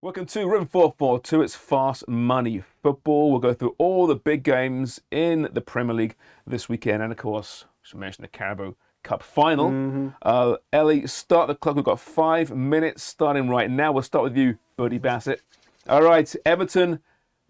Welcome to Room 442. It's fast money football. We'll go through all the big games in the Premier League this weekend. And of course, I should mention the Carabao Cup Final. Ellie, start the clock. We've got 5 minutes starting right now. We'll start with you, Bertie Bassett. All right, Everton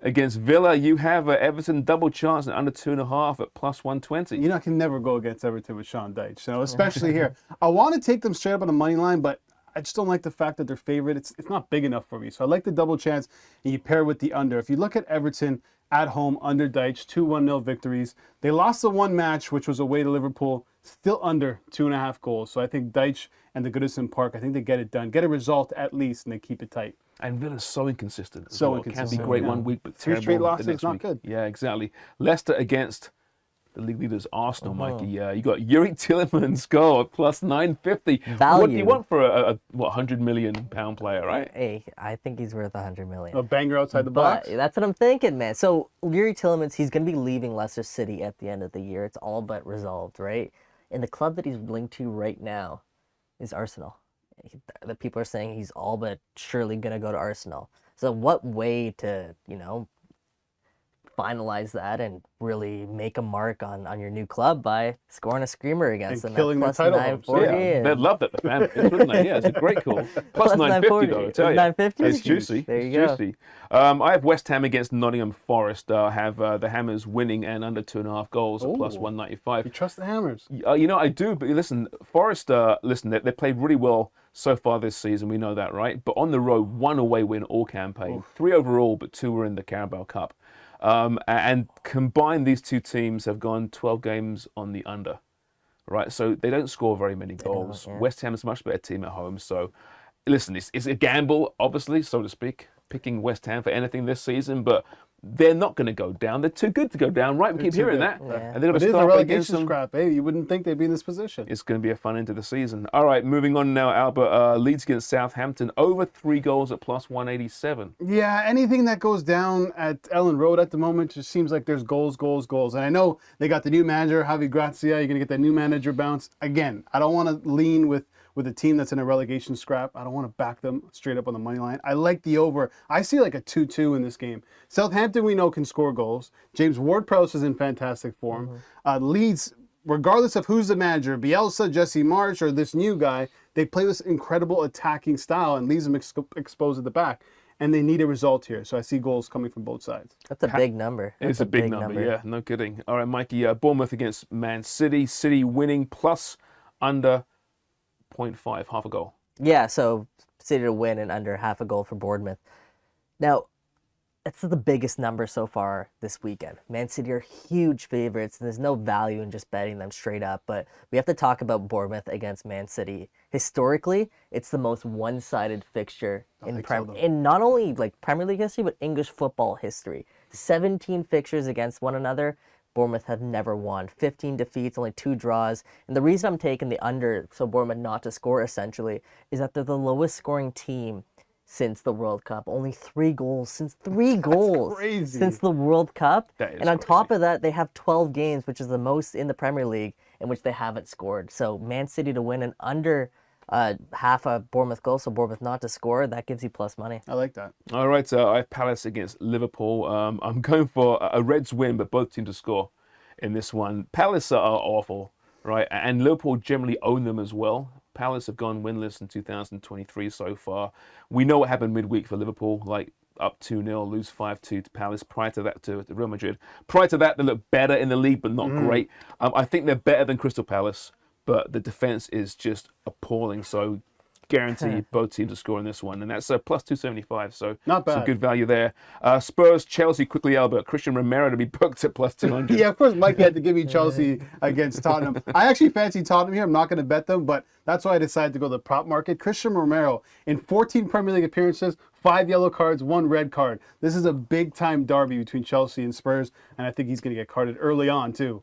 against Villa. You have Everton double chance and under 2.5 at plus 120. You know, I can never go against Everton with Sean Dyche. So especially here. I want to take them straight up on the money line, but I just don't like the fact that they're favorite. It's not big enough for me. So I like the double chance, and you pair with the under. If you look at Everton at home under Dyche, 2-1-0 victories. They lost the one match, which was away to Liverpool, still under 2.5 goals. So I think Dyche and the Goodison Park, I think they get it done. Get a result at least, and they keep it tight. And Villa's so inconsistent. So It can be great one week, but Three terrible straight the losses, next not week. good. Yeah, exactly. Leicester against the league leaders Arsenal, Mikey. You got Yuri Tielemans goal at plus 950. Value. What do you want for a £100 million player, right? Hey, I think he's worth 100 million. A banger outside the But box. that's what I'm thinking, man. So Yuri Tielemans, he's going to be leaving Leicester City at the end of the year. It's all but resolved, right? And the club that he's linked to right now is Arsenal. The people are saying he's all but surely going to go to Arsenal. So what way to, finalize that and really make a mark on your new club by scoring a screamer against And them killing the at plus title hopes. 940. Yeah, they'd love that, the fan base, wouldn't they? Yeah, it's a great call. Plus 950, though, I tell you. 950? It's juicy. There you It's go. juicy. I have West Ham against Nottingham Forest. I have the Hammers winning and under 2.5 goals at plus Ooh. 195. You trust the Hammers. I do, but listen, Forest, they played really well so far this season. We know that, right? But on the road, 1 away win all campaign. 3 overall, but 2 were in the Carabao Cup. And combined, these two teams have gone 12 games on the under, right? So they don't score very many goals. yeah. West Ham is a much better team at home. So listen, it's a gamble, obviously, so to speak, picking West Ham for anything this season, but they're not going to go down. They're too good to go down, right? We keep too hearing good. that. Yeah. And they're going But to it is a start against relegation them. scrap. Hey, you wouldn't think they'd be in this position. It's going to be a fun end to the season. All right, moving on now, Albert. Leeds against Southampton, over 3 goals at plus 187. Yeah, anything that goes down at Ellen Road at the moment just seems like there's goals. And I know they got the new manager, Javi Gracia. You're going to get that new manager bounce. Again, I don't want to lean with a team that's in a relegation scrap. I don't want to back them straight up on the money line. I like the over. I see like a 2-2 in this game. Southampton, we know, can score goals. James Ward-Prowse is in fantastic form. Leeds, regardless of who's the manager, Bielsa, Jesse Marsch, or this new guy, they play this incredible attacking style and leaves them exposed at the back. And they need a result here. So I see goals coming from both sides. That's a big number. It's a big number, yeah, no kidding. All right, Mikey, Bournemouth against Man City. City winning plus under 0.5, half a goal. Yeah, so City to win and under half a goal for Bournemouth. Now, that's the biggest number so far this weekend. Man City are huge favorites, and there's no value in just betting them straight up. But we have to talk about Bournemouth against Man City. Historically, it's the most one-sided fixture in not only like Premier League history, but English football history. 17 fixtures against one another. Bournemouth have never won. 15 defeats, only 2 draws. And the reason I'm taking the under, so Bournemouth not to score essentially, is that they're the lowest scoring team since the World Cup. Only 3 goals. Since 3 goals. crazy. Since the World Cup. That is And on crazy. top of that, they have 12 games, which is the most in the Premier League, in which they haven't scored. So Man City to win and under half a Bournemouth goal, so Bournemouth not to score, that gives you plus money. I like that. All right, I have Palace against Liverpool. I'm going for a Reds win, but both teams to score in this one. Palace are awful, right? And Liverpool generally own them as well. Palace have gone winless in 2023 so far. We know what happened midweek for Liverpool, like up 2-0, lose 5-2 to Palace. Prior to that, to Real Madrid. Prior to that, they look better in the league, but not great. I think they're better than Crystal Palace, but the defense is just appalling. So guarantee both teams to score in this one, and that's plus 275. So Not bad. some good value there. Spurs, Chelsea, quickly, Albert. Christian Romero to be booked at plus 200. Yeah, of course, Mike had to give me Chelsea against Tottenham. I actually fancy Tottenham here. I'm not going to bet them, but that's why I decided to go to the prop market. Christian Romero, in 14 Premier League appearances, 5 yellow cards, 1 red card. This is a big-time derby between Chelsea and Spurs, and I think he's going to get carded early on, too.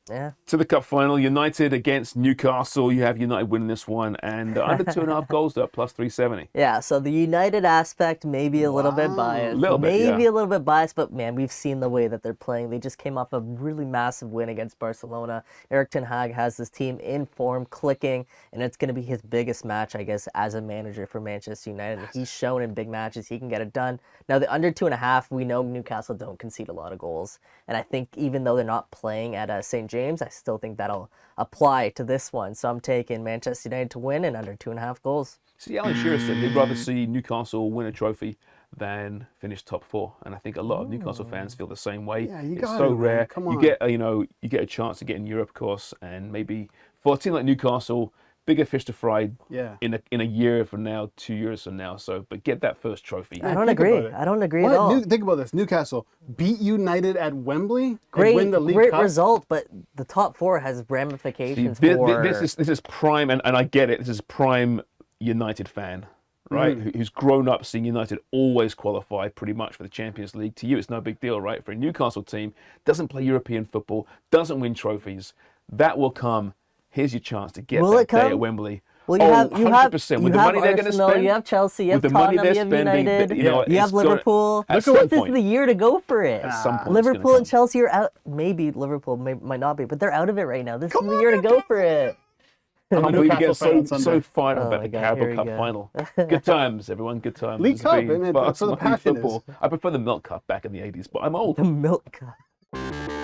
Yeah. To the cup final, United against Newcastle. You have United winning this one, and under 2.5 goals though, plus 370. Yeah, so the United aspect may be a little bit Wow. biased. Little bit, maybe yeah. a little bit biased, but man, we've seen the way that they're playing. They just came off a really massive win against Barcelona. Eric Ten Hag has this team in form, clicking, and it's going to be his biggest match, I guess, as a manager for Manchester United. And he's shown in big matches he can get it done. Now, the under 2.5, we know Newcastle don't concede a lot of goals. And I think even though they're not playing at St. James, I still think that'll apply to this one. So I'm taking Manchester United to win and under 2.5 goals. See, Alan Shearer said he'd rather see Newcastle win a trophy than finish top 4, and I think a lot of Newcastle fans feel the same way. Yeah, you It's got so it, man. rare. Come You on. get you get a chance to get in Europe, of course, and maybe for a team like Newcastle, bigger fish to fry. Yeah. In a year from now, 2 years from now. So, but get that first trophy. I don't think agree. about it. I don't agree What? at all. Think about this. Newcastle beat United at Wembley and Great, win the League great Cup. result, but the top 4 has See, ramifications this, for... this is prime, and I get it. This is prime United fan, right? Who's grown up seeing United always qualify pretty much for the Champions League. To you, it's no big deal, right? For a Newcastle team, doesn't play European football, doesn't win trophies. That will come. Here's your chance to get Will that it day come? at Wembley. Well, Oh, you have 100%. With the money they're going to Arsenal, spend, you have Chelsea, you have with the money Tottenham, they're you have spending, United, you know, you have it's gonna- Liverpool. at This is some the year to go for it. At some point, it's Liverpool gonna and Chelsea are out. Maybe Liverpool might not be, but they're out of it right now. This is the year to go for it. I can't believe you get Newcastle fan so on Sunday. fired Oh about my the God, Carabao here we Cup go. final. Good times, everyone. Good times. League It's Cup, been man, that's where the fast-money passion is. football. I prefer the milk cup back in the 80s, but I'm old. The milk cup.